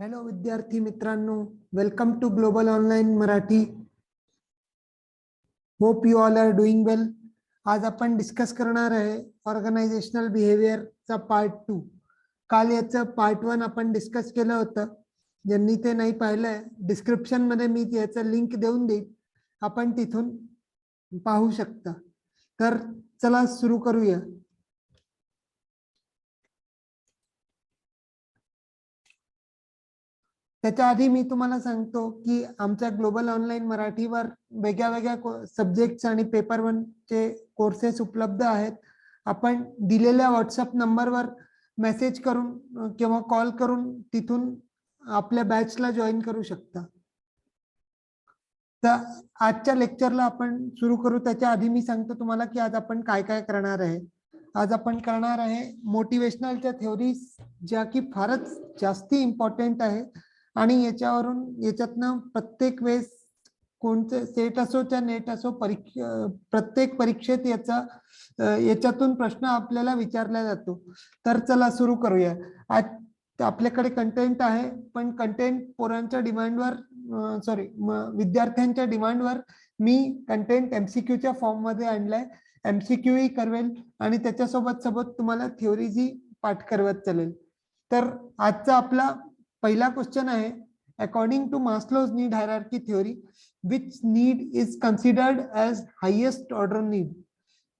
Hello विद्यार्थी मित्रांनो, welcome to global online Marathi. Hope you all are doing well. आज आपण डिस्कस करणार आहे ऑर्गनायझेशनल बिहेवियरचा पार्ट 2. काल याचं पार्ट 1 आपण डिस्कस केलं होतं. ज्यांनी ते नाही पाहिलंय, डिस्क्रिप्शन मध्ये मी याचं लिंक देऊन देईन, आपण तिथून पाहू शकता. तर चला सुरू करूया. त्याच्या आधी मी तुम्हाला सांगतो की आमच्या ग्लोबल ऑनलाईन मराठीवर वेगळ्या वेगळ्या सब्जेक्ट्स आणि पेपर 1 चे कोर्सेस उपलब्ध आहेत. आपण दिलेल्या व्हॉट्सअप नंबरवर मेसेज करून किंवा कॉल करून तिथून आपल्या बॅचला जॉईन करू शकता. तर आजच्या लेक्चरला आपण सुरू करू. त्याच्या आधी मी सांगतो तुम्हाला की आज आपण काय काय करणार आहे. आज आपण करणार आहे मोटिवेशनलच्या थेओरीज, ज्या की फारच जास्ती इम्पॉर्टंट आहे आणि याच्यातनं प्रत्येक वेळेस कोणते सेट असो त्या नेट असो प्रत्येक परीक्षेत याच्यातून प्रश्न आपल्याला विचारला जातो. तर चला सुरू करूया. आज आपल्याकडे कंटेंट आहे, पण कंटेंट पोरांच्या डिमांडवर विद्यार्थ्यांच्या डिमांडवर मी कंटेंट एमसीक्यूच्या फॉर्म मध्ये आणलाय. एमसीक्यू ही करवेल आणि त्याच्यासोबत तुम्हाला थेओरीजी पाठ करवत चालेल. तर आजचा आपला पहिला क्वेश्चन आहे, according to Maslow's need hierarchy theory, which need is considered as highest order need.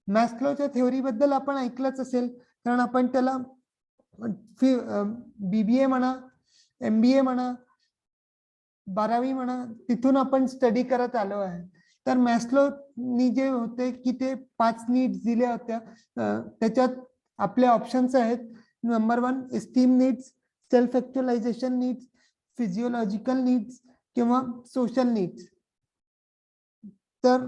मॅस्लोच्या थ्योरी बद्दल आपण ऐकलंच असेल, कारण आपण त्याला बीबीए म्हणा, एमबीए म्हणा, 12वी म्हणा, तिथून आपण स्टडी करत आलो आहे. तर मॅस्लोनी जे होते की ते 5 नीड्स दिल्या होत्या. त्याच्यात आपले ऑप्शन्स आहेत. Number 1 esteem needs, self actualisation needs, physiological needs किंवा सोशल नीड्स. तर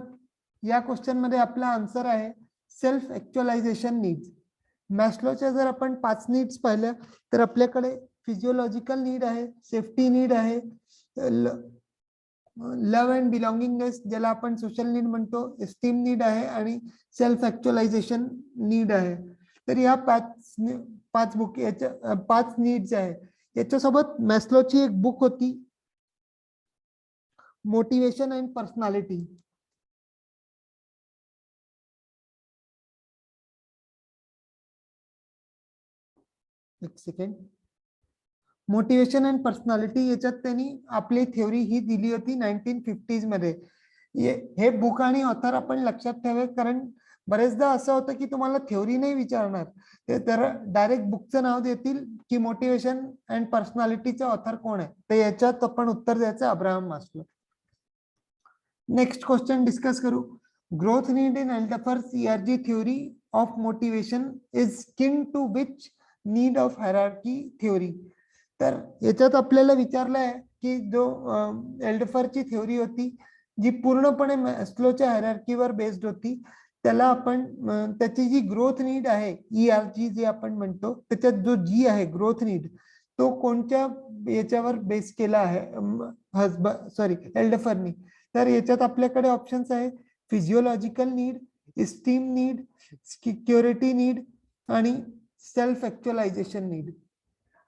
या क्वेश्चन मध्ये आपला आन्सर आहे सेल्फ ऍक्च्युअलायझेशन नीड्स. मॅस्लोच्या जर आपण 5 नीड्स पाहिल्या तर आपल्याकडे फिजिओलॉजिकल नीड आहे, सेफ्टी नीड आहे, लव्ह अँड बिलॉंगिंगनेस ज्याला आपण सोशल नीड म्हणतो, एस्टीम नीड आहे आणि सेल्फ ऍक्च्युअलायझेशन नीड आहे. तर या 5 नीड्स आहे. याच्यासोबत मॅस्लोची एक बुक होती, मोटिवेशन अँड पर्सनॅलिटी. एक सेकंड. मोटिवेशन अँड पर्सनॅलिटी याच्यात त्यांनी आपली थेओरी ही दिली होती 1950s मध्ये. हे बुक आणि ऑथर आपण लक्षात ठेवा, कारण बरेचदा असं होतं की तुम्हाला थेओरी नाही विचारणार, ते तर डायरेक्ट बुकचं नाव देतील की मोटिवेशन अँड पर्सनॅलिटीचं ऑथर कोण आहे. तर याच्यात आपण उत्तर द्यायचं Abraham Maslow. Next question discuss करू. Growth need in Alderfer's ERG theory of motivation is kin to which need of hierarchy theory. तर याच्यात आपल्याला विचारलं आहे की जो एल्डफरची थ्योरी होती जी पूर्णपणे मॅस्लोच्या हायरार्कीवर बेस्ड होती, त्याला आपण त्याची जी ग्रोथ नीड आहे ERG जे आपण म्हणतो, त्याच्यात जो जी आहे ग्रोथ नीड, तो कोणत्या याच्यावर बेस केला आहे एल्डफरनी. तर याच्यात आपल्याकडे ऑप्शन्स आहे physiological need, esteem need, security need आणि सेल्फ ऍक्च्युअलायझेशन नीड.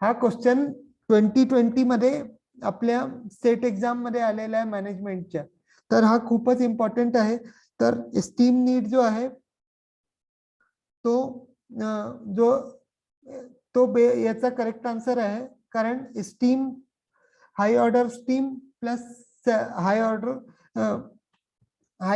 हा क्वेश्चन 2020 मध्ये आपल्या सेट एक्झाम मध्ये आलेला आहे मॅनेजमेंटच्या. तर हा खूपच इम्पॉर्टंट आहे. तर एस्टीम नीड जो आहे याचा करेक्ट आन्सर आहे, कारण esteem high order steam plus high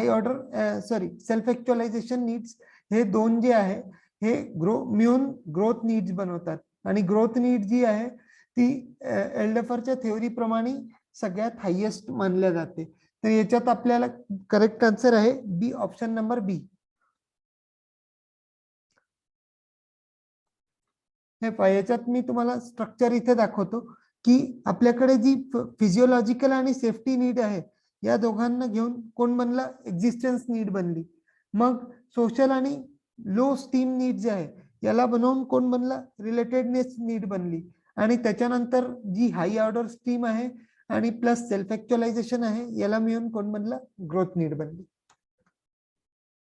order self actualisation needs, हे दोन जे आहे हे मिळून ग्रोथ नीड्स बनवतात. आणि ग्रोथ नीड जी आहे ती एल्डफरच्या थेओरी प्रमाणे सगळ्यात हायेस्ट मानल्या जाते. तर याच्यात आपल्याला करेक्ट आन्सर आहे बी, ऑप्शन नंबर बी. हे याच्यात मी तुम्हाला स्ट्रक्चर इथे दाखवतो की आपल्याकडे जी फिजिओलॉजिकल आणि सेफ्टी नीड आहे, या दोघांना घेऊन कोण बनला, एक्झिस्टन्स नीड बनली. मग सोशल आणि लो स्टीम नीड जे आहे याला बनवून कोण बनला, रिलेटेडनेस नीड बनली. आणि त्याच्यानंतर जी हाय ऑर्डर स्टीम आहे आणि प्लस सेल्फ ऍक्च्युअलायझेशन आहे, याला मिळून कोण बनला, ग्रोथ नीड बनली.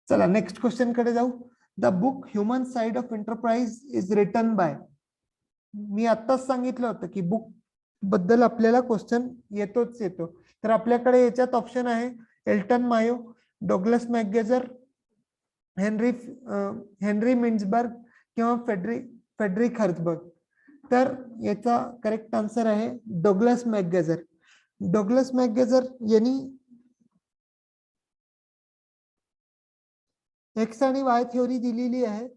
चला नेक्स्ट क्वेश्चन कडे जाऊ. The book human side of enterprise is written by. मी आत्ताच सांगितलं होतं की बुक बद्दल आपल्याला क्वेश्चन येतोच येतो. तर आपल्याकडे याच्यात ऑप्शन आहे Elton Mayo, Douglas McGregor, Henry Henry Mintzberg किंवा फेडरिक हर्झबर्ग. तर याचा करेक्ट आन्सर आहे डॉग्लस मॅकगेजर. डॉग्लस मॅकगेजर यांनी एक्स आणि वाय थिओरी दिलेली आहे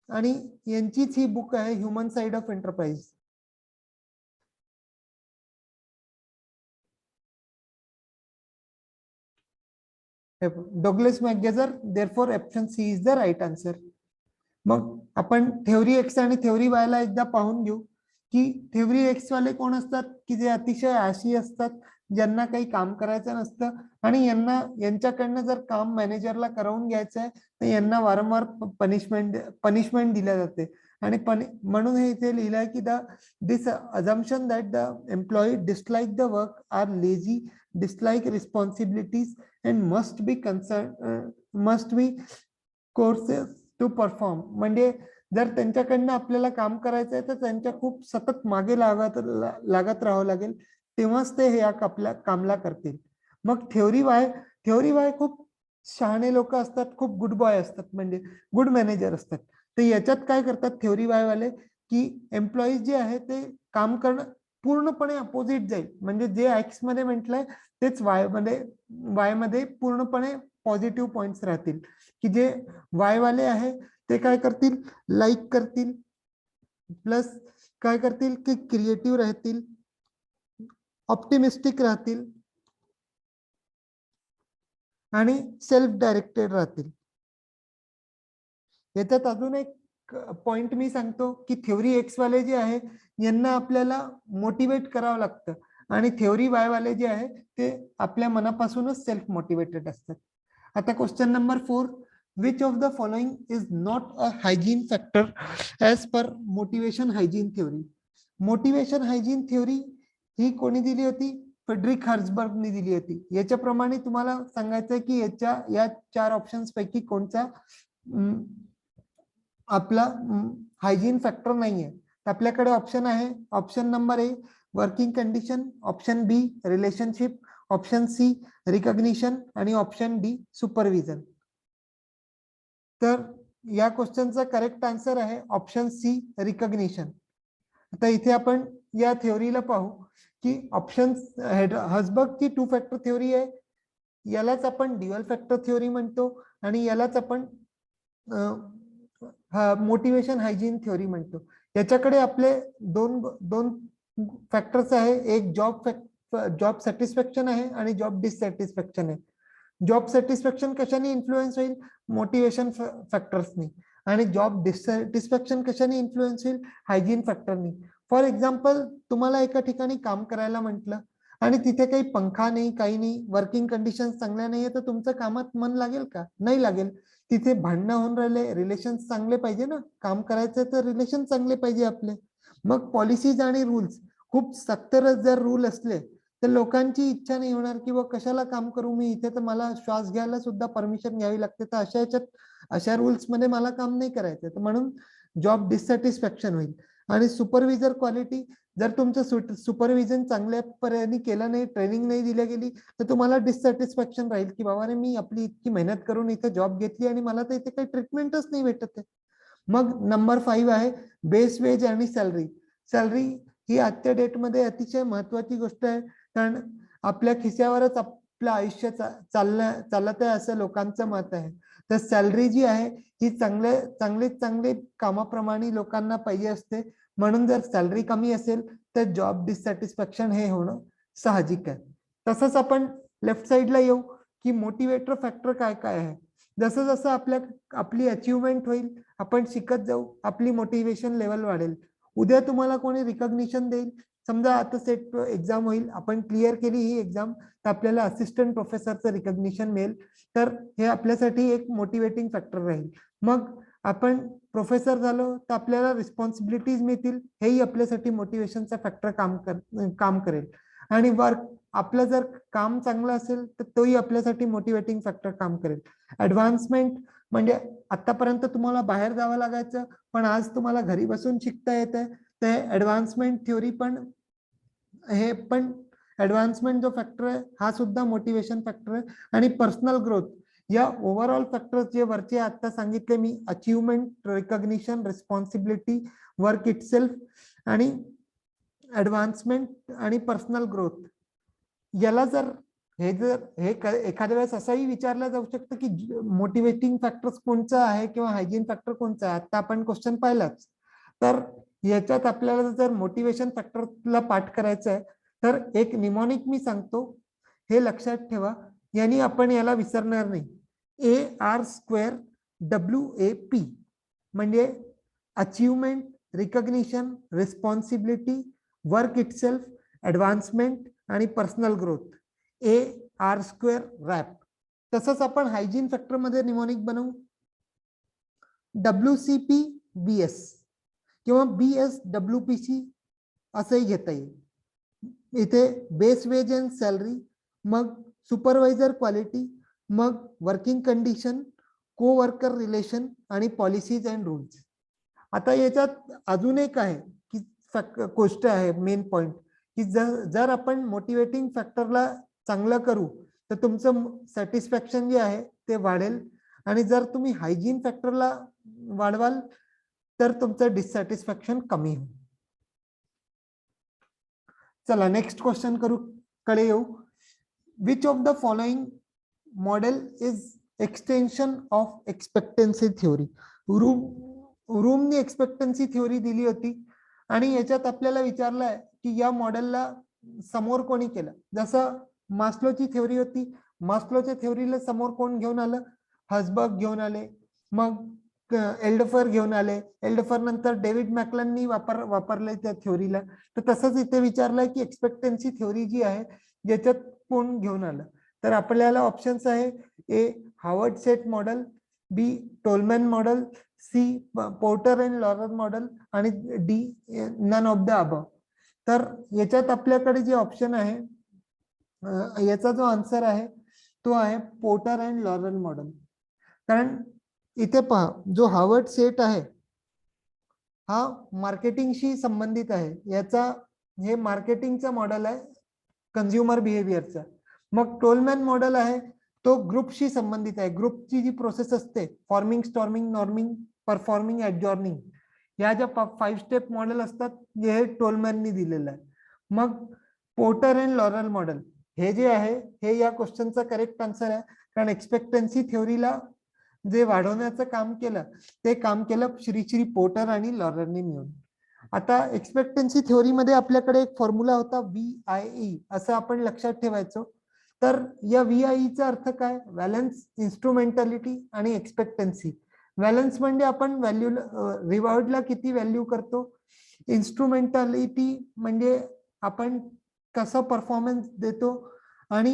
आणि यांचीच ही बुक आहे human side of enterprise. Douglas McGregor, therefore option C is the right answer. मग आपण थेओरी एक्स आणि थेओरी वाय ला एकदा पाहून घेऊ की थेओरी एक्स वाले कोण असतात की जे अतिशय आळशी असतात, ज्यांना काही काम करायचं नसतं आणि यांच्याकडनं जर काम मॅनेजरला करवून घ्यायचं आहे तर यांना वारंवार पनिशमेंट दिल्या जाते. आणि म्हणून हे इथे लिहिलं आहे की this assumption that the employee dislike the work, are lazy, dislike responsibilities and must be coerced to perform. म्हणजे जर त्यांच्याकडनं आपल्याला काम करायचं आहे तर त्यांच्या खूप सतत मागे लागत राहावं लागेल, तेव्हाच ते हे आपल्या कामला करतील. मग थेओरी वाय खूप शहाणे लोक असतात, खूप गुड बॉय असतात, म्हणजे गुड मॅनेजर असतात. तर याच्यात काय करतात थेओरी वाय वाले की एम्प्लॉईज जे आहे ते काम करणं पूर्णपणे अपोजिट जाईल. म्हणजे जे एक्स मध्ये म्हटलंय तेच वाय मध्ये पूर्णपणे पॉझिटिव्ह पॉइंट्स राहतील. की जे वाय वाले आहे ते काय करतील, लाईक करतील, प्लस काय करतील की क्रिएटिव्ह राहतील, ऑप्टिमिस्टिक राहतील आणि सेल्फ डायरेक्टेड राहतील. याच्यात अजून एक पॉइंट मी सांगतो की थेओरी एक्स वाले जे आहे यांना आपल्याला मोटिवेट करावं लागतं आणि थेओरी वाय वाले जे आहे ते आपल्या मनापासूनच सेल्फ मोटिवेटेड असतात. आता question number 4, which of the following is not a hygiene factor as per motivation hygiene theory? Motivation hygiene theory ही कोणी दिली होती, फेडरिक हर्झबर्गनी दिली होती. याच्याप्रमाणे तुम्हाला सांगायचं की या 4 ऑप्शन्स पैकी कोणता आपला हायजीन फॅक्टर नाहीये. आपल्याकडे ऑप्शन आहे, option number A working condition, option B relationship, option C recognition आणि ऑप्शन डी सुपरविजन. तर या क्वेश्चनचा करेक्ट आन्सर आहे ऑप्शन सी रिकॉग्निशन. आता इथे आपण या थेओरीला पाहू की ऑप्शन हर्झबर्गची 2 फॅक्टर थेओरी आहे, यालाच आपण ड्युअल फॅक्टर थेओरी म्हणतो आणि यालाच आपण मोटिवेशन हायजीन थेओरी म्हणतो. याच्याकडे आपले दोन फॅक्टर्स आहे, एक जॉब सॅटिस्फॅक्शन आहे आणि जॉब डिससॅटिस्फॅक्शन आहे. जॉब सॅटिस्फॅक्शन कशाने इन्फ्लुएन्स होईल, मोटिवेशन फॅक्टर्सनी, आणि जॉब डिससॅटिस्फॅक्शन कशाने इन्फ्लुएन्स होईल, हायजीन फॅक्टरनी. फॉर एक्झाम्पल तुम्हाला एका ठिकाणी काम करायला म्हटलं आणि तिथे काही पंखा नाही, काही नाही, वर्किंग कंडिशन चांगल्या नाहीये, तर तुमचं कामात मन लागेल का, नाही लागेल. तिथे भांडणं होऊन राहिले, रिलेशन चांगले पाहिजे ना, काम करायचं तर रिलेशन चांगले पाहिजे आपले. मग पॉलिसीज आणि रूल्स खूप सक्त जर रूल असले तर लोकांची इच्छा नाही होणार की कशाला काम करू मी इथे, तर मला श्वास घ्यायला सुद्धा परमिशन घ्यावी लागते, तर अशा रूल्स मध्ये मला काम नाही करायचं. तर म्हणून जॉब डिससॅटिस्फॅक्शन होईल. आणि सुपरविजर क्वालिटी, जर तुमचं सुपरविजन चांगल्यापणे केलं नाही, ट्रेनिंग नाही दिल्या गेली, तर तुम्हाला डिससॅटिस्फॅक्शन राहील की बाबा रे मी आपली इतकी मेहनत करून इथे जॉब घेतली आणि मला तर इथे काही ट्रीटमेंटच नाही भेटत आहे. मग नंबर 5 आहे बेस वेज आणि सॅलरी. सॅलरी ही आजच्या डेटमध्ये अतिशय महत्वाची गोष्ट आहे, कारण आपल्या खिशावरच आपलं आयुष्य चालत आहे असं लोकांचं मत आहे. तर सॅलरी जी आहे ही चांगले कामाप्रमाणे लोकांना पाहिजे असते. म्हणून जर सॅलरी कमी असेल तर जॉब डिससॅटिस्फॅक्शन हे होणं साहजिक आहे. तसंच आपण लेफ्ट साइडला येऊ की मोटिवेटर फॅक्टर काय काय आहे. जसं जसं आपली अचिव्हमेंट होईल, आपण शिकत जाऊ, आपली मोटिवेशन लेवल वाढेल. उद्या तुम्हाला कोणी रिकॉग्निशन देईल, समजा आता सेट एक्झाम होईल, आपण क्लिअर केली ही एक्झाम, तर आपल्याला असिस्टंट प्रोफेसरचं रिकॉग्निशन मिळेल, तर हे आपल्यासाठी एक मोटिवेटिंग फॅक्टर राहील. मग आपण प्रोफेसर झालो तर आपल्याला रिस्पॉन्सिबिलिटीज मिळतील, हेही आपल्यासाठी मोटिवेशनचा फॅक्टर काम करेल. आणि आपलं जर काम चांगलं असेल तर तोही आपल्यासाठी मोटिवेटिंग फॅक्टर काम करेल. ऍडव्हान्समेंट म्हणजे आतापर्यंत तुम्हाला बाहेर जावं लागायचं, पण आज तुम्हाला घरी बसून शिकता येत आहे, ते ऍडव्हान्समेंट थ्योरी पण हे पण ऍडव्हान्समेंट जो फॅक्टर आहे हा सुद्धा मोटिवेशन फॅक्टर आहे. आणि पर्सनल ग्रोथ या ओव्हरऑल फॅक्टर्स जे वरचे आता सांगितले मी, achievement, recognition, responsibility, work itself आणि ऍडव्हान्समेंट आणि पर्सनल ग्रोथ, याला जर एखाद्या वेळेस असंही विचारलं जाऊ शकतं की मोटिवेटिंग फॅक्टर्स कोणचं आहे किंवा हायजीन फॅक्टर कोणचं आहे. आता आपण क्वेश्चन पाहिलाच, तर याच्यात आपल्याला जर मोटिवेशन फॅक्टरला पाठ करायचं आहे तर एक निमॉनिक मी सांगतो, हे लक्षात ठेवा, यांनी आपण याला विसरणार नाही. AR² WAP म्हणजे achievement, recognition, responsibility, work itself, advancement आणि पर्सनल ग्रोथ. AR² rap. तसंच आपण हायजीन फॅक्टर मध्ये निमॉनिक बनवू WCPBS किंवा BSWPC असंही घेता येईल. इथे बेस वेज अँड सॅलरी, मग सुपरवायझर क्वालिटी, मग वर्किंग कंडिशन, को वर्कर रिलेशन आणि पॉलिसीज अँड रूल्स. आता याच्यात अजून एक आहे की गोष्ट आहे, मेन पॉइंट, की जर आपण मोटिवेटिंग फॅक्टरला चांगलं करू तर तुमचं सॅटिस्फॅक्शन जे आहे ते वाढेल, आणि जर तुम्ही हायजीन फॅक्टरला वाढवाल तर तुमचं डिससॅटिस्फॅक्शन कमी होईल. चला नेक्स्ट क्वेश्चन कडे येऊ. Which of the following model is extension of expectancy theory. रूमनी एक्सपेक्टन्सी थ्योरी दिली होती आणि याच्यात आपल्याला विचारलं आहे की या मॉडेलला समोर कोणी केलं. जसं मास्लोची थ्योरी होती, मास्लोच्या थ्योरीला समोर कोण घेऊन आलं, हर्झबर्ग घेऊन आले, मग एल्डफर घेऊन आले, एल्डफर नंतर डेव्हिड मॅकलननी वापरले त्या थ्योरीला. तर तसंच इथे विचारलंय की एक्सपेक्टन्सी थ्योरी जी आहे याच्यात कोण घेऊन आलं. तर आपल्याला ऑप्शन्स आहे, A Harvard set model, B Tolman model, C Porter and Lawler model आणि D none of the above. तर याच्यात आपल्याकडे जे ऑप्शन आहे याचा जो आन्सर आहे तो आहे पोर्टर अँड लॉरर मॉडेल. कारण इथे पहा, जो हार्वर्ड सेट आहे हा मार्केटिंगशी संबंधित आहे. याचा हे मार्केटिंगचा मॉडेल आहे, कंझ्युमर बिहेवियरचा. मग टोलमॅन मॉडेल आहे तो ग्रुपशी संबंधित आहे. ग्रुपची जी प्रोसेस असते, फॉर्मिंग, स्टॉर्मिंग, नॉर्मिंग, परफॉर्मिंग, ऍडजॉर्निंग, या ज्या 5 स्टेप मॉडेल असतात हे टोलमॅननी दिलेलं आहे. मग पोर्टर अँड लॉरल मॉडेल हे जे आहे हे या क्वेश्चनचा करेक्ट आन्सर आहे. कारण एक्सपेक्टन्सी थ्योरीला जे वाढवण्याचं काम केलं ते काम केलं श्री पोर्टर आणि लॉररनी मिळून. आता एक्सपेक्टन्सी थ्योरीमध्ये आपल्याकडे एक फॉर्म्युला होता VIE, असं आपण लक्षात ठेवायचो. तर या VIE चा अर्थ काय, व्हॅलन्स, इन्स्ट्रुमेंटॅलिटी आणि एक्सपेक्टन्सी. व्हॅलन्स म्हणजे आपण व्हॅल्यू रिवॉर्डला किती व्हॅल्यू करतो, इन्स्ट्रुमेंटॅलिटी म्हणजे आपण कसं परफॉर्मन्स देतो, आणि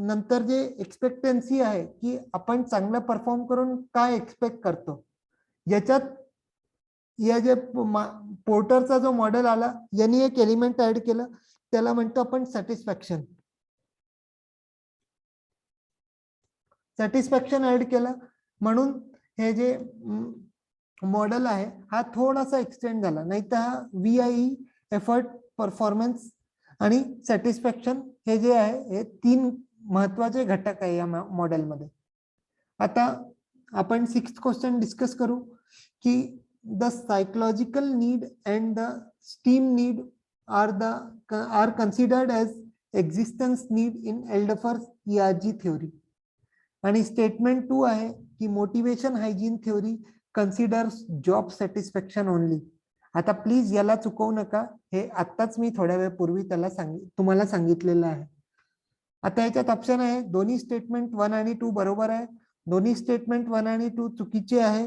नंतर जे एक्सपेक्टन्सी आहे की आपण चांगलं परफॉर्म करून काय एक्सपेक्ट करतो. याच्यात या जे पोर्टरचा जो मॉडेल आला यांनी एक एलिमेंट ऍड केलं, त्याला म्हणतो आपण सॅटिस्फॅक्शन. सॅटिस्फॅक्शन ऍड केलं म्हणून हे जे मॉडेल आहे हा थोडासा एक्सटेंड झाला. नाही तर हा VIE, एफर्ट, परफॉर्मन्स आणि सॅटिस्फॅक्शन हे जे आहे हे 3 महत्वाचे घटक आहे या मॉडेलमध्ये. आता आपण 6th क्वेश्चन डिस्कस करू की the psychological need and the esteem need are considered as existence need in Alderfer's ERG theory. आणि स्टेटमेंट 2 आहे की motivation hygiene theory considers job satisfaction only. आता प्लीज याला चुकवू नका, हे आत्ताच मी थोड्या वेळपूर्वी तुम्हाला सांगितलेलं आहे. आता याच्यात ऑप्शन आहे दोन्ही स्टेटमेंट 1 आणि 2 बरोबर आहे, दोन्ही स्टेटमेंट 1 आणि 2 चुकीचे आहे,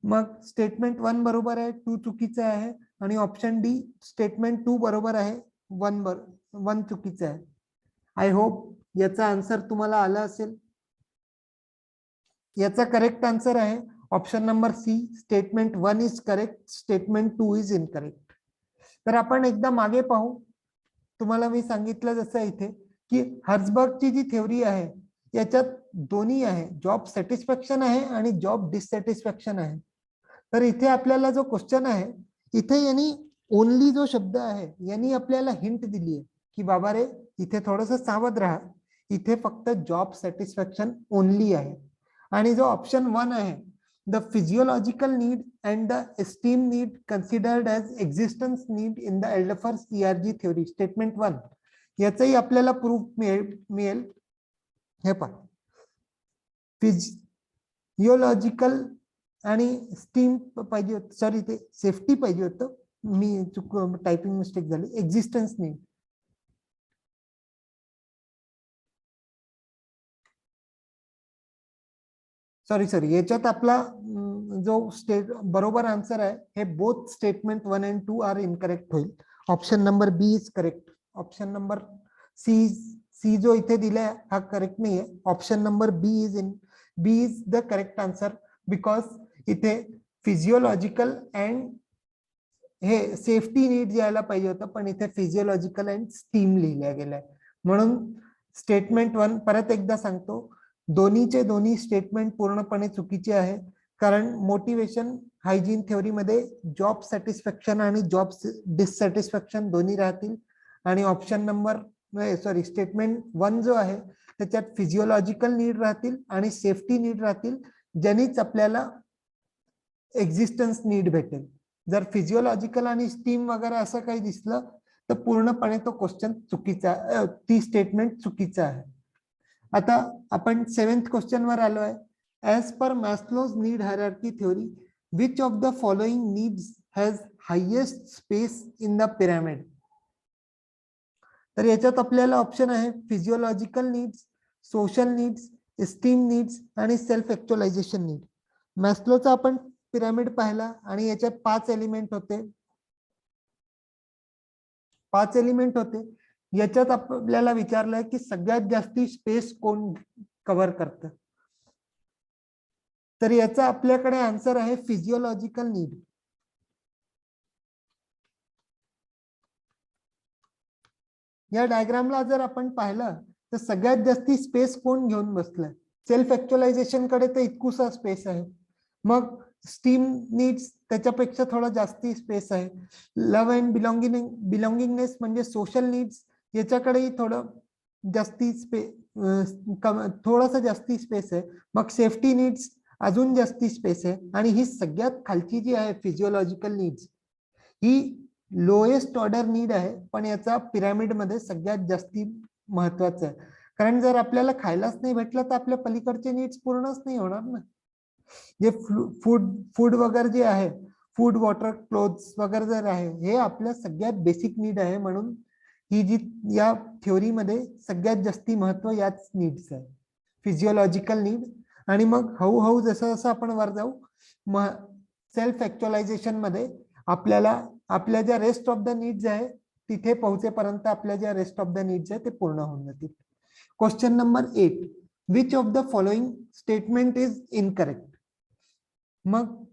मग स्टेटमेंट 1 बरोबर आहे 2 चुकीचं आहे, आणि ऑप्शन डी स्टेटमेंट 2 बरोबर आहे 1 चुकीचं आहे. आय होप याचा आन्सर तुम्हाला आला असेल. याचा करेक्ट आन्सर आहे option number C, statement 1 is correct, statement 2 is incorrect. तर आपण एकदा मागे पाहू. तुम्हाला मी सांगितलं जसं इथे की हर्झबर्गची जी थ्योरी आहे याच्यात दोन्ही आहे, जॉब सॅटिस्फॅक्शन आहे आणि जॉब डिससॅटिस्फॅक्शन आहे. तर इथे आपल्याला जो क्वेश्चन आहे इथे यांनी ओनली जो शब्द आहे यांनी आपल्याला हिंट दिली आहे की बाबा रे इथे थोडस सावध राहा, इथे फक्त जॉब सॅटिस्फॅक्शन ओनली आहे. आणि जो ऑप्शन 1 आहे, the physiological need and the esteem need considered as existence need in the Alderfer's ERG theory, statement 1, याचाही आपल्याला प्रूफ मिळेल. हे पहा, फिजियोलॉजिकल आणि स्टीम पाहिजे होतं, सॉरी ते सेफ्टी पाहिजे होतं, मी टायपिंग मिस्टेक झाली, एक्झिस्टन्स नीड. सॉरी याच्यात आपला जो बरोबर आन्सर आहे हे both statement 1 and 2 are incorrect होईल. Option number B is correct. Option number C जो इथे दिलाय हा करेक्ट नाहीये. Option number B is the correct answer, because इथे फिजियोलॉजिकल अँड हे सेफ्टी नीड यायला पाहिजे होतं, पण इथे फिजियोलॉजिकल अँड स्टीम लिहिल्या गेलाय. म्हणून स्टेटमेंट 1 परत एकदा सांगतो, दोन्हीचे दोन्ही स्टेटमेंट पूर्णपणे चुकीचे आहे. कारण मोटिवेशन हायजीन थ्योरीमध्ये जॉब सॅटिस्फॅक्शन आणि जॉब डिससॅटिस्फॅक्शन दोन्ही राहतील. आणि ऑप्शन नंबर सॉरी स्टेटमेंट 1 जो आहे त्याच्यात फिजियोलॉजिकल नीड राहतील आणि सेफ्टी नीड राहतील, ज्यांनीच आपल्याला एक्झिस्टन्स नीड भेटेल. जर फिजियोलॉजिकल आणि स्टीम वगैरे असं काही दिसलं तर पूर्णपणे तो क्वेश्चन चुकीचा, ती स्टेटमेंट चुकीचा आहे. आता आपण 7th क्वेश्चन वर आलोय. As per Maslow's need hierarchy theory, which of the following needs has highest space in the pyramid. तर याच्यात आपल्याला ऑप्शन आहे physiological needs, social needs, esteem needs आणि सेल्फ ऍक्च्युअलायझेशन नीड. मॅस्लोचा आपण पिरामिड पाहिला आणि याच्यात 5 एलिमेंट होते. 5 एलिमेंट होते. याच्यात आपल्याला विचारलंय की सगळ्यात जास्ती स्पेस कोण कव्हर करतं. तर याचा आपल्याकडे आन्सर आहे फिजियोलॉजिकल नीड. या डायग्रामला जर आपण पाहिलं तर सगळ्यात जास्ती स्पेस कोण घेऊन बसलाय. सेल्फ ऍक्च्युअलायझेशन कडे तर इतकुसा स्पेस आहे. मग स्टीम नीड्स त्याच्यापेक्षा थोडा जास्ती स्पेस आहे. लव्ह अँड बिलॉंगिंगनेस म्हणजे सोशल नीड्स याच्याकडेही थोडं जास्ती थोडासा जास्ती स्पेस आहे. मग सेफ्टी नीड्स अजून जास्ती स्पेस आहे. आणि ही सगळ्यात खालची जी आहे फिजियोलॉजिकल नीड्स ही लोएस्ट ऑर्डर नीड आहे, पण याचा पिरामिड मध्ये सगळ्यात जास्ती महत्वाचं आहे. कारण जर आपल्याला खायलाच नाही भेटलं तर आपल्या पलीकडचे नीड्स पूर्णच नाही होणार ना. जे फूड वगैरे जे आहे, फूड, वॉटर, क्लोथ्स वगैरे जर आहे, हे आपल्या सगळ्यात बेसिक नीड आहे. म्हणून ही जी या थ्योरीमध्ये सगळ्यात जास्ती महत्व याच नीड्स आहे, फिजियोलॉजिकल नीड. आणि मग हळूहळू जसं जसं आपण वर जाऊ सेल्फ ऍक्च्युअलायझेशन मध्ये आपल्याला आपल्या ज्या रेस्ट ऑफ द नीड्स आहे तिथे पोहोचेपर्यंत आपल्या ज्या रेस्ट ऑफ द नीड्स आहे ते पूर्ण होऊन जातील. Question number 8, which of the following statement is incorrect. मग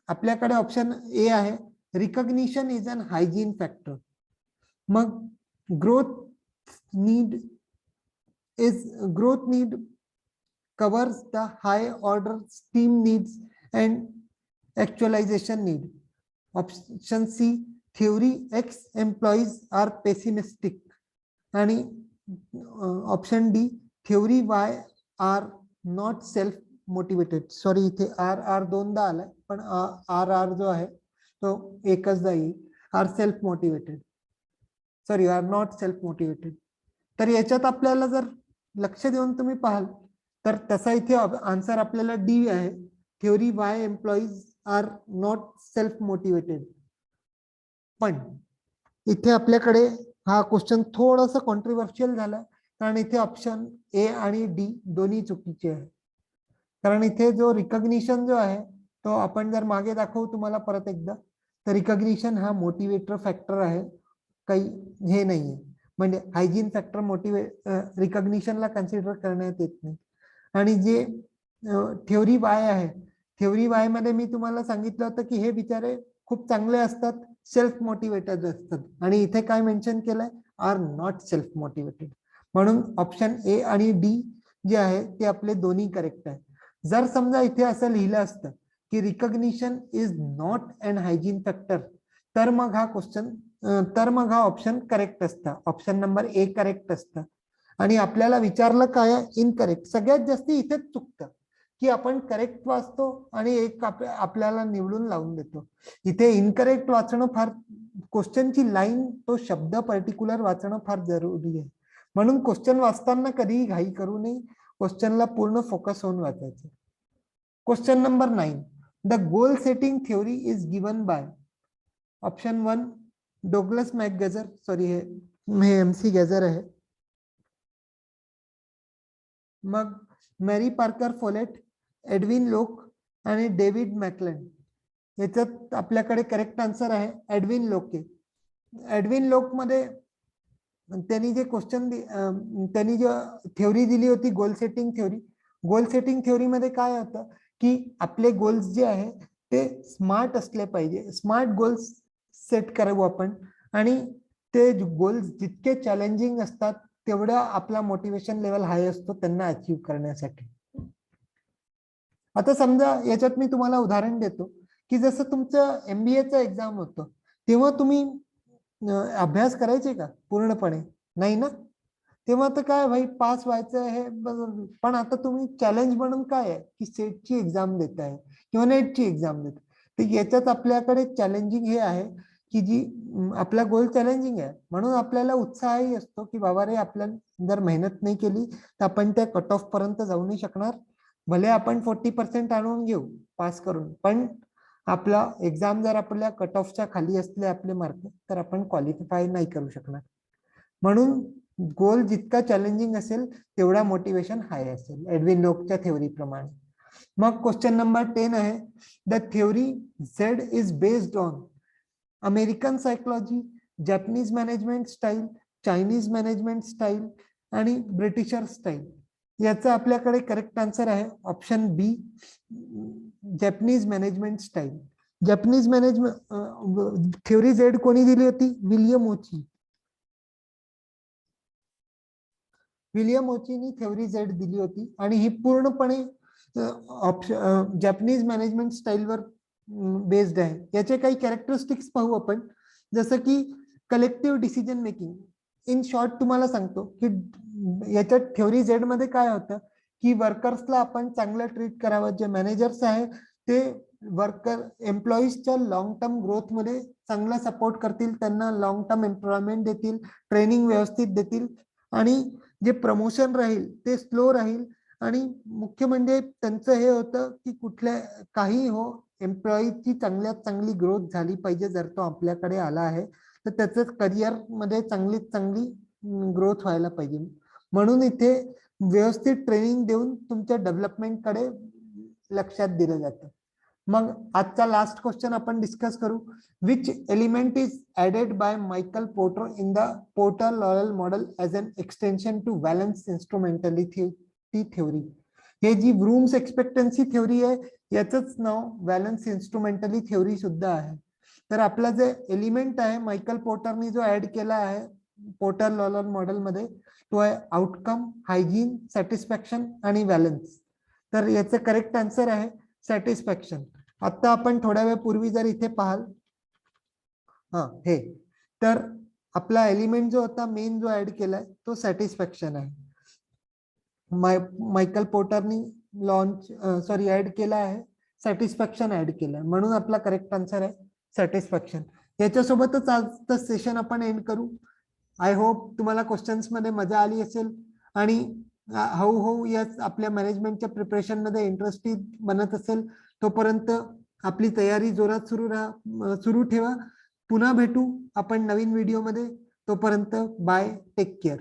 आपल्याकडे ऑप्शन ए आहे, recognition is an hygiene factor. मग growth need covers the high order steam needs and actualization need. Option C, theory X employees are pessimistic. आणि option डी, theory Y are not self motivated. Sorry इथे are दोनदा आलाय, पण are जो आहे तो एकचदा येईल. Are self motivated, sorry are not self motivated. तर याच्यात आपल्याला जर लक्ष देऊन तुम्ही पाहाल तर तसा इथे आन्सर आपल्याला डी आहे, theory Y employees are not self motivated. पण इथे आपल्याकडे हा क्वेश्चन थोडासा कॉन्ट्रोवर्शियल झाला, कारण इथे ऑप्शन ए आणि डी दोन्ही चुकीचे आहे. कारण इथे जो रिकॉग्निशन जो आहे तो आपण जर मागे दाखवू तुम्हाला परत एकदा, तर रिकॉग्निशन हा मोटिवेटर फॅक्टर आहे, काही हे नाहीये. म्हणजे हायजीन फॅक्टर रिकॉग्निशनला कन्सिडर करण्यात येत नाही. आणि जे थ्योरी वाय आहे, थ्योरी वाय मध्ये मी तुम्हाला सांगितलं होतं की हे बिचारे खूप चांगले असतात, सेल्फ मोटिवेटेड असतात. आणि इथे काय मेन्शन केलंय, आर नॉट सेल्फ मोटिवेटेड. म्हणून ऑप्शन ए आणि डी जे आहे ते आपले दोन्ही करेक्ट आहे. जर समजा इथे असं लिहिलं असतं की recognition is not an hygiene factor, तर मग हा क्वेश्चन तर मग हा ऑप्शन करेक्ट असता. ऑप्शन नंबर ए करेक्ट असतं. आणि आपल्याला विचारलं काय इनकरेक्ट. सगळ्यात जास्त इथेच चुकतं की आपण करेक्ट वाचतो आणि एक आपल्याला निवडून लावून देतो. इथे इनकरेक्ट वाचणं फार, क्वेश्चनची लाईन तो शब्द पर्टिक्युलर वाचणं फार जरुरी आहे. म्हणून क्वेश्चन वाचताना कधीही घाई करू नये. क्वेश्चनला पूर्ण फोकस होऊन वाचायचं. Question number 9. The goal setting theory is given by. Option 1 Douglas McGregor, sorry हे एमसी गॅझर आहे. मग मॅरी पार्कर फोलेट, एडविन लोक आणि डेव्हिड मॅकलेन. याच्यात आपल्याकडे करेक्ट आन्सर आहे एडविन लोके. एडविन लोक मध्ये त्यांनी जे क्वेश्चन त्यांनी जे थ्योरी दिली होती गोल सेटिंग थ्योरी. गोल सेटिंग थ्योरी मध्ये काय होतं की आपले गोल्स जे आहे ते स्मार्ट असले पाहिजे. स्मार्ट गोल्स सेट करावं आपण आणि ते गोल्स जितके चॅलेंजिंग असतात तेवढा आपला मोटिवेशन लेवल हाय असतो त्यांना अचीव्ह करण्यासाठी. आता समजा याच्यात मी तुम्हाला उदाहरण देतो की जसं तुमचं MBAचं एक्झाम होतं तेव्हा तुम्ही अभ्यास करायचे का पूर्णपणे? नाही ना. तेव्हा तर काय भाई पास व्हायचं आहे. पण आता तुम्ही चॅलेंज म्हणून काय आहे की सेटची एक्झाम देत आहे किंवा नेटची एक्झाम देत. तर याच्यात आपल्याकडे चॅलेंजिंग हे आहे की जी आपला गोल चॅलेंजिंग आहे म्हणून आपल्याला उत्साहही असतो की बाबा रे आपल्याला जर मेहनत नाही केली तर आपण त्या कट ऑफ पर्यंत जाऊ नाही शकणार. भले आपण 40% आणून घेऊ पास करून, पण आपला एक्झाम जर आपल्या कट ऑफच्या खाली असले आपले मार्क तर आपण क्वालिफाय नाही करू शकणार. म्हणून गोल जितका चॅलेंजिंग असेल तेवढा मोटिवेशन हाय असेल एडविन लोकच्या थ्योरी प्रमाणे. मग क्वेश्चन नंबर 10 आहे. The theory Z is based on American psychology, Japanese management style, Chinese management style आणि ब्रिटिशर स्टाईल. याचा आपल्याकडे करेक्ट आन्सर आहे option B Japanese management style. Japanese management theory Z कोणी दिली होती? William Ouchi. विलियम ओचीनी theory Z दिली होती आणि ही पूर्णपणे जॅपनीज मॅनेजमेंट स्टाईलवर बेस्ड आहे. याचे काही कॅरेक्टरिस्टिक्स पाहू आपण. जसं की collective decision making. In short तुम्हाला सांगतो की याच्यात थ्योरी झेड मध्ये काय होतं की वर्कर्सला आपण चांगलं ट्रीट करावं. जे मॅनेजर्स आहे ते वर्कर एम्प्लॉईजच्या लॉंग टर्म ग्रोथ मध्ये चांगला सपोर्ट करतील, त्यांना लॉंग टर्म एम्प्लॉयमेंट देतील, ट्रेनिंग व्यवस्थित देतील आणि जे प्रमोशन राहील ते स्लो राहील. आणि मुख्य म्हणजे त्यांचं हे होतं की कुठल्या काही हो एम्प्लॉईची चांगल्यात चांगली ग्रोथ झाली पाहिजे. जर तो आपल्याकडे आला आहे तर त्याचं करिअर मध्ये चांगलीत चांगली ग्रोथ व्हायला पाहिजे. म्हणून इथे व्यवस्थित ट्रेनिंग देऊन तुमच्या डेव्हलपमेंट कडे लक्षात दिलं जातं. मग आजचा लास्ट क्वेश्चन आपण डिस्कस करू. Which element is added by Michael Porter in the Porter Lawler model as an extension to balance instrumentality theory. हे जी ब्रूम्स एक्सपेक्टन्सी थ्योरी आहे याचंच नाव बॅलन्स इन्स्ट्रुमेंटली थ्योरी सुद्धा आहे. तर आपला जे एलिमेंट आहे मायकल पोर्टरनी जो ऍड केला आहे पोर्टर लॉयल मॉडेल मध्ये तो आहे आउटकम, हायजीन, सॅटिस्फॅक्शन आणि बॅलन्स. तर याचं करेक्ट आन्सर आहे सॅटिस्फॅक्शन. आता आपण थोड्या वेळ पूर्वी जर इथे पाहाल हे तर आपला एलिमेंट जो होता मेन जो ऍड केलाय तो सॅटिस्फॅक्शन आहे. मायकल पोर्टरनी ऍड केला आहे सॅटिस्फॅक्शन ऍड केलं म्हणून आपला करेक्ट आन्सर आहे सॅटिस्फॅक्शन. याच्यासोबतच आजचं सेशन आपण एंड करू. आय होप तुम्हाला क्वेश्चन्स मध्ये मजा आली असेल आणि हळूहळू या आपल्या मॅनेजमेंटच्या प्रिपरेशन मध्ये इंटरेस्टेड बनत असेल. तोपर्यंत आपली तयारी जोरात सुरू ठेवा. पुन्हा भेटू आपण नवीन व्हिडिओ मध्ये. तोपर्यंत बाय, टेक केअर.